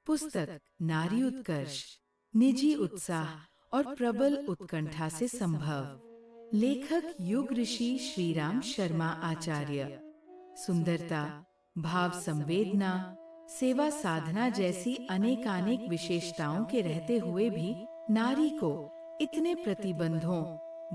पुस्तक नारी उत्कर्ष, निजी उत्साह और प्रबल उत्कंठा से संभव। लेखक युग ऋषि श्रीराम शर्मा आचार्य। सुंदरता, भाव संवेदना, सेवा साधना जैसी अनेकानेक विशेषताओं के रहते हुए भी नारी को इतने प्रतिबंधों,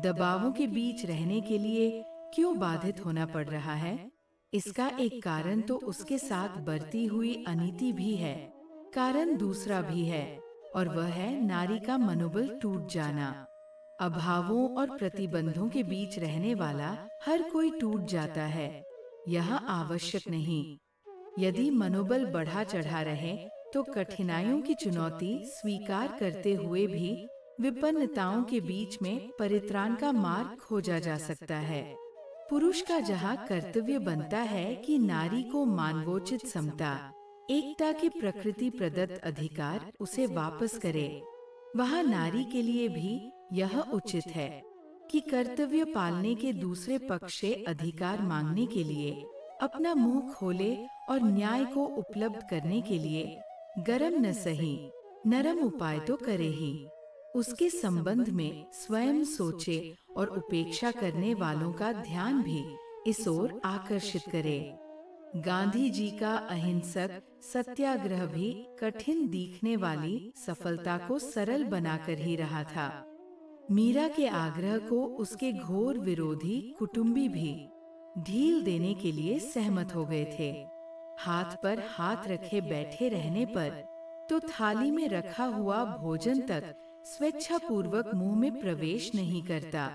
दबावों के बीच रहने के लिए क्यों बाधित होना पड़ रहा है? इसका एक कारण तो उसके साथ बरती हुई अनीति भी है, कारण दूसरा भी है, और वह है नारी का मनोबल टूट जाना। अभावों और प्रतिबंधों के बीच रहने वाला हर कोई टूट जाता है, यह आवश्यक नहीं। यदि मनोबल बढ़ा चढ़ा रहे तो कठिनाइयों की चुनौती स्वीकार करते हुए भी विपन्नताओं के बीच में परित्राण का मार्ग खोजा जा सकता है। पुरुष का जहाँ कर्तव्य बनता है कि नारी को मानवोचित समता, एकता के प्रकृति प्रदत्त अधिकार उसे वापस करे, वहाँ नारी के लिए भी यह उचित है कि कर्तव्य पालने के दूसरे पक्ष से अधिकार मांगने के लिए अपना मुंह खोले और न्याय को उपलब्ध करने के लिए गरम न सही नरम उपाय तो करे ही। उसके संबंध में स्वयं सोचे और उपेक्षा करने वालों का ध्यान भी इस ओर आकर्षित करे। गांधी जी का अहिंसक सत्याग्रह भी कठिन दिखने वाली सफलता को सरल बनाकर ही रहा था। मीरा के आग्रह को उसके घोर विरोधी कुटुंबी भी ढील देने के लिए सहमत हो गए थे। हाथ पर हाथ रखे बैठे रहने पर तो थाली में रखा हुआ भोजन तक स्वेच्छापूर्वक मुंह में प्रवेश नहीं करता।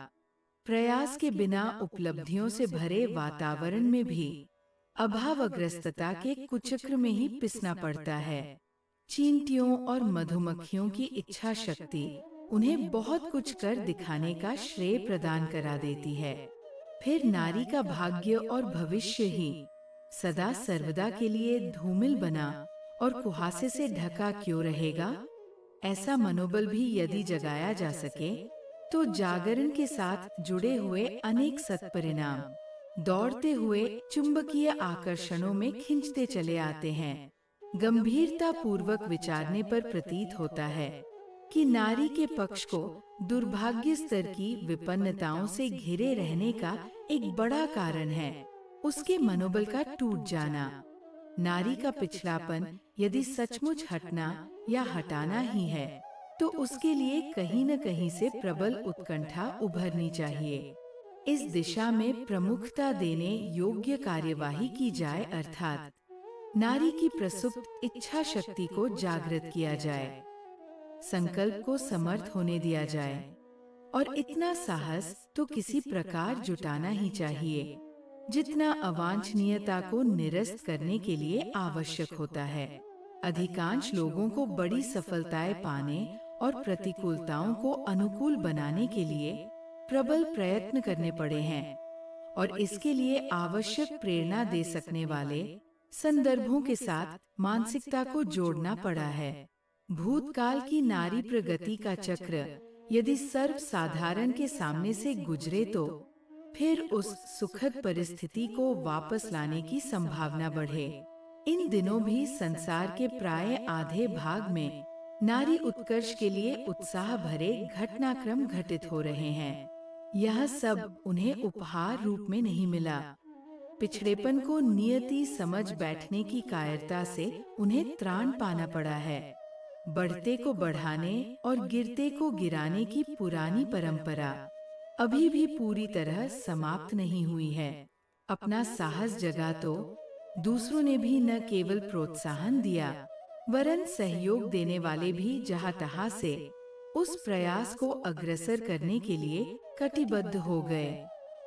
प्रयास के बिना उपलब्धियों से भरे वातावरण में भी अभावग्रस्तता के कुचक्र में ही पिसना पड़ता है। चींटियों और मधुमक्खियों की इच्छा शक्ति उन्हें बहुत कुछ कर दिखाने का श्रेय प्रदान करा देती है। फिर नारी का भाग्य और भविष्य ही सदा सर्वदा के लिए धूमिल बना और कुहासे से ढका क्यों रहेगा? ऐसा मनोबल भी यदि जगाया जा सके तो जागरण के साथ जुड़े हुए अनेक सत्परिणाम दौड़ते हुए चुंबकीय आकर्षणों में खिंचते चले आते हैं। गंभीरता पूर्वक विचारने पर प्रतीत होता है कि नारी के पक्ष को दुर्भाग्य स्तर की विपन्नताओं से घिरे रहने का एक बड़ा कारण है उसके मनोबल का टूट जाना। नारी का पिछड़ापन यदि सचमुच हटना या हटाना ही है तो उसके लिए कहीं न कहीं से प्रबल उत्कंठा उभरनी चाहिए। इस दिशा में प्रमुखता देने योग्य कार्यवाही की जाए, अर्थात नारी की प्रसुप्त इच्छा शक्ति को जागृत किया जाए, संकल्प को समर्थ होने दिया जाए, और इतना साहस तो किसी प्रकार जुटाना ही चाहिए जितना अवांछनीयता को निरस्त करने के लिए आवश्यक होता है। अधिकांश लोगों को बड़ी सफलताएं पाने और प्रतिकूलताओं को अनुकूल बनाने के लिए प्रबल प्रयत्न करने पड़े हैं, और इसके लिए आवश्यक प्रेरणा दे सकने वाले संदर्भों के साथ मानसिकता को जोड़ना पड़ा है। भूतकाल की नारी प्रगति का चक्र यदि सर्वसाधारण के सामने से गुजरे तो फिर उस सुखद परिस्थिति को वापस लाने की संभावना बढ़े। इन दिनों भी संसार के प्राय आधे भाग में नारी उत्कर्ष के लिए उत्साह भरे घटनाक्रम घटित हो रहे हैं। यह सब उन्हें उपहार रूप में नहीं मिला। पिछड़ेपन को नियति समझ बैठने की कायरता से उन्हें त्राण पाना पड़ा है। बढ़ते को बढ़ाने और गिरते को गिराने की पुरानी परंपरा अभी भी पूरी तरह समाप्त नहीं हुई है। अपना साहस जगा तो दूसरों ने भी न केवल प्रोत्साहन दिया वरन सहयोग देने वाले भी जहाँ तहाँ से उस प्रयास को अग्रसर करने के लिए कटिबद्ध हो गए।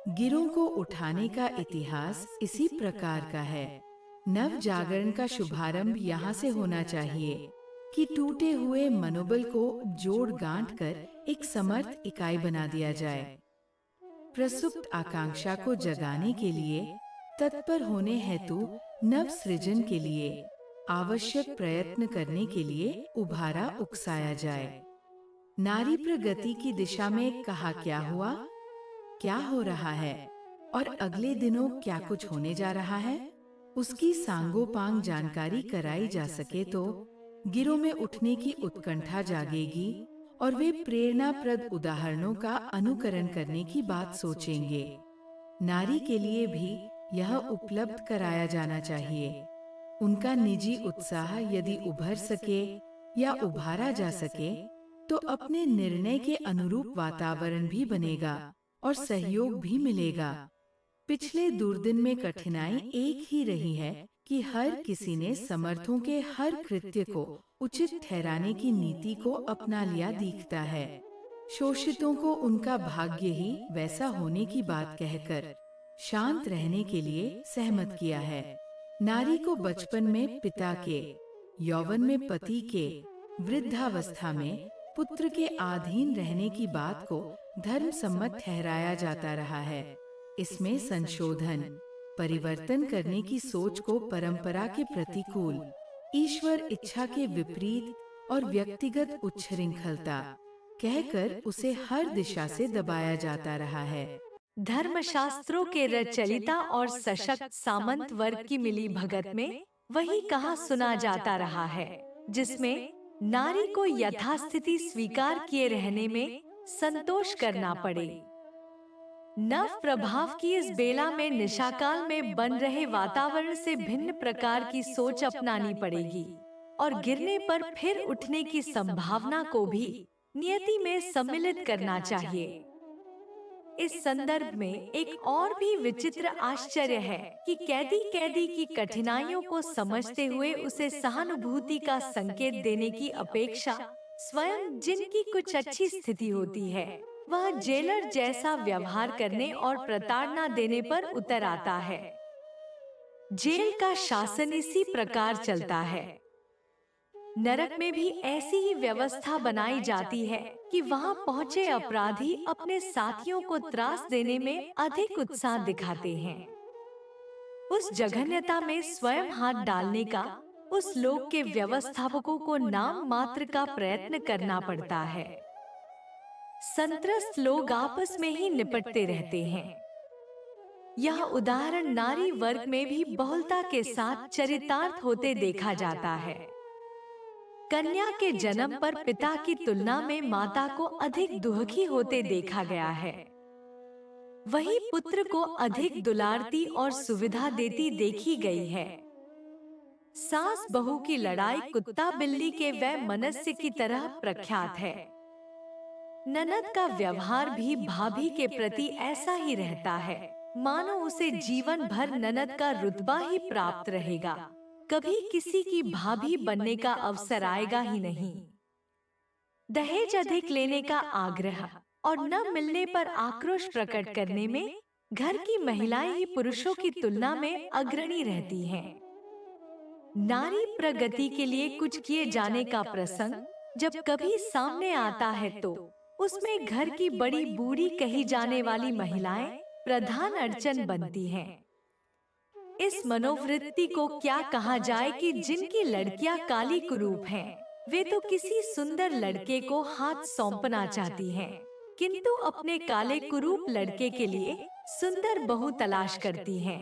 गिरों को उठाने का इतिहास इसी प्रकार का है। नव जागरण का शुभारंभ यहाँ से होना चाहिए कि टूटे हुए मनोबल को जोड़ गांठ कर एक समर्थ इकाई बना दिया जाए। प्रसुप्त आकांक्षा को जगाने के लिए तत्पर होने हेतु नव सृजन के लिए आवश्यक प्रयत्न करने के लिए उभारा उकसाया जाए। नारी प्रगति की दिशा में कहा क्या हुआ, क्या हो रहा है और अगले दिनों क्या कुछ होने जा रहा है, उसकी सांगोपांग जानकारी कराई जा सके तो गिरों में उठने की उत्कंठा जागेगी और वे प्रेरणाप्रद उदाहरणों का अनुकरण करने की बात सोचेंगे। नारी के लिए भी यह उपलब्ध कराया जाना चाहिए। उनका निजी उत्साह यदि उभर सके या उभारा जा सके, तो अपने निर्णय के अनुरूप वातावरण भी बनेगा और सहयोग भी मिलेगा। पिछले दुर्दिन में कठिनाई एक ही रही है कि हर किसी ने समर्थों के हर कृत्य को उचित ठहराने की नीति को अपना लिया दिखता है। शोषितों को उनका भाग्य ही वैसा होने की बात कहकर शांत रहने के लिए सहमत किया है। नारी को बचपन में पिता के, यौवन में पति के, वृद्धावस्था में पुत्र के अधीन रहने की बात को धर्म सम्मत ठहराया जाता रहा है। इसमें संशोधन, परिवर्तन करने की सोच को परंपरा के प्रतिकूल, ईश्वर इच्छा के विपरीत और व्यक्तिगत उच्छृंखलता कहकर उसे हर दिशा से दबाया जाता रहा है। धर्मशास्त्रों के रचयिता और सशक्त सामंत वर्ग की मिली भगत में वही कहा सुना जाता रहा है, जिसमें नारी को यथास्थिति स्वीकार किए रहने में संतोष करना पड़े। नव प्रभाव की इस बेला में निशाकाल में बन रहे वातावरण से भिन्न प्रकार की सोच अपनानी पड़ेगी और गिरने पर फिर उठने की संभावना को भी नियति में सम्मिलित करना चाहिए। इस संदर्भ में एक और भी विचित्र आश्चर्य है कि कैदी की कठिनाइयों को समझते हुए उसे सहानुभूति का संकेत देने की अपेक्षा स्वयं जिनकी कुछ अच्छी स्थिति होती है, वह जेलर जैसा व्यवहार करने और प्रताड़ना देने पर उतर आता है। जेल का शासन इसी प्रकार चलता है। नरक में भी ऐसी ही व्यवस्था बनाई जाती है कि वहां पहुंचे अपराधी अपने साथियों को त्रास देने में अधिक उत्साह दिखाते हैं। उस जघन्यता में स्वयं हाथ डालने का उस लोक के व्यवस्थापकों को नाम मात्र का प्रयत्न करना पड़ता है। संत्रस्त लोग आपस में ही निपटते रहते हैं। यह उदाहरण नारी वर्ग में भी बहुलता के साथ चरितार्थ होते देखा जाता है। कन्या के जन्म पर पिता की तुलना में माता को अधिक दुखी होते देखा गया है। वही पुत्र को अधिक दुलारती और सुविधा देती देखी गई है। सास बहू की लड़ाई कुत्ता बिल्ली के वैमनस्य की तरह प्रख्यात है। ननद का व्यवहार भी भाभी के प्रति ऐसा ही रहता है, मानो उसे जीवन भर ननद का रुतबा ही प्राप्त रहेगा, कभी किसी की भाभी बनने का अवसर आएगा ही नहीं। दहेज अधिक लेने का आग्रह और न मिलने पर आक्रोश प्रकट करने में घर की महिलाएं ही पुरुषों की तुलना में अग्रणी रहती हैं। नारी प्रगति के लिए कुछ किए जाने का प्रसंग जब कभी सामने आता है तो उसमें घर की बड़ी बूढ़ी कही जाने वाली महिलाएं प्रधान अड़चन बनती हैं। इस मनोवृत्ति को क्या कहा जाए कि जिनकी लड़कियां काली कुरूप हैं, वे तो किसी सुंदर लड़के को हाथ सौंपना चाहती हैं, किंतु अपने काले कुरूप लड़के के लिए सुंदर बहू तलाश करती हैं।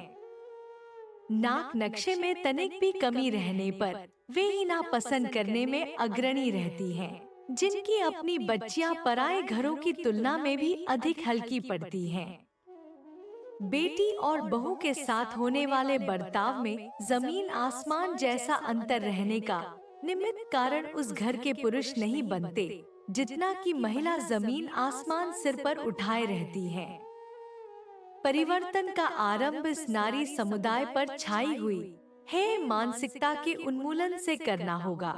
नाक नक्शे में तनिक भी कमी रहने पर वे ही ना पसंद करने में अग्रणी रहती हैं, जिनकी अपनी बच्चियां पराये घरों की तुलना में भी अधिक हल्की पड़ती हैं। बेटी और बहू के साथ होने वाले बर्ताव में जमीन आसमान जैसा अंतर रहने का निमित्त कारण उस घर के पुरुष नहीं बनते, जितना कि महिला जमीन आसमान सिर पर उठाए रहती है। परिवर्तन का आरंभ इस नारी समुदाय पर छाई हुई है मानसिकता के उन्मूलन से करना होगा।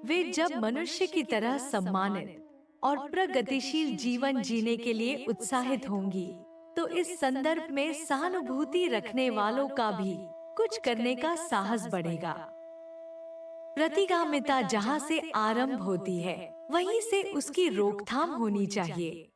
वे जब मनुष्य की तरह सम्मानित और प्रगतिशील जीवन जीने के लिए उत्साहित होंगी, तो इस संदर्भ में सहानुभूति रखने वालों का भी कुछ करने का साहस बढ़ेगा। प्रतिगामिता जहां से आरंभ होती है, वहीं से उसकी रोकथाम होनी चाहिए।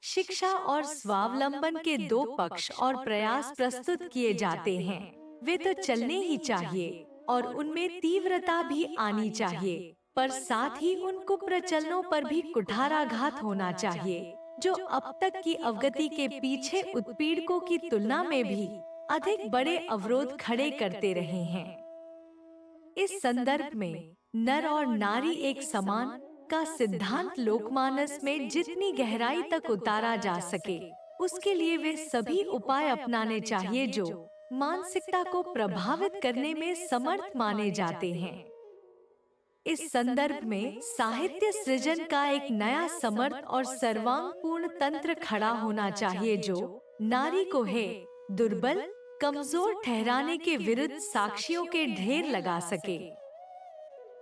शिक्षा और स्वावलंबन के दो पक्ष और प्रयास प्रस्तुत किए जाते हैं, वे तो चलने ही चाहिए और उनमें तीव्रता भी आनी चाहिए, पर साथ ही उन कुप्रचलनों पर भी कुठाराघात होना चाहिए, जो अब तक की अवगति के पीछे उत्पीड़कों की तुलना में भी अधिक बड़े अवरोध खड़े करते रहे हैं। इस संदर्भ में नर और नारी एक समान का सिद्धांत लोकमानस में जितनी गहराई तक उतारा जा सके, उसके लिए वे सभी उपाय अपनाने चाहिए जो मानसिकता को प्रभावित करने में समर्थ माने जाते हैं। इस संदर्भ में साहित्य सृजन का एक नया समर्थ और सर्वांगपूर्ण तंत्र खड़ा होना चाहिए जो नारी को है दुर्बल, कमजोर ठहराने के विरुद्ध साक्ष्यों के ढेर लगा सके।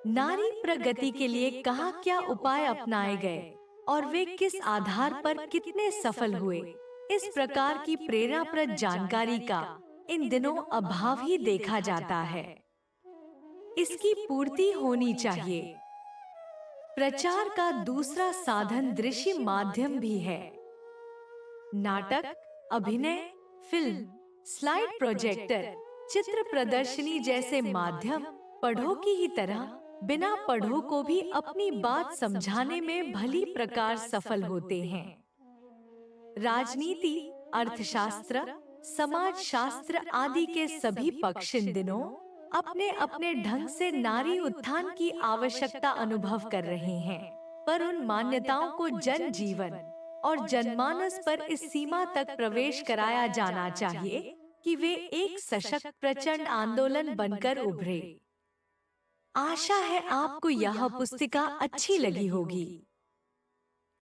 नारी प्रगति के लिए कहाँ क्या उपाय अपनाए गए और वे किस आधार पर कितने सफल हुए, इस प्रकार की प्रेरणाप्रद जानकारी का इन दिनों अभाव ही देखा जाता है। इसकी पूर्ति होनी चाहिए। प्रचार का दूसरा साधन दृश्य माध्यम भी है। नाटक, अभिनय, फिल्म, स्लाइड प्रोजेक्टर, चित्र प्रदर्शनी जैसे माध्यम पढ़ो की ही तरह बिना पढ़ो को भी अपनी बात समझाने में भली प्रकार सफल होते हैं। राजनीति, अर्थशास्त्र, समाजशास्त्र आदि के सभी पक्ष इन दिनों अपने अपने ढंग से नारी उत्थान की आवश्यकता अनुभव कर रहे हैं, पर उन मान्यताओं को जन जीवन और जनमानस पर इस सीमा तक प्रवेश कराया जाना चाहिए कि वे एक सशक्त प्रचंड आंदोलन बनकर उभरे। आशा है आपको यह पुस्तिका अच्छी लगी होगी।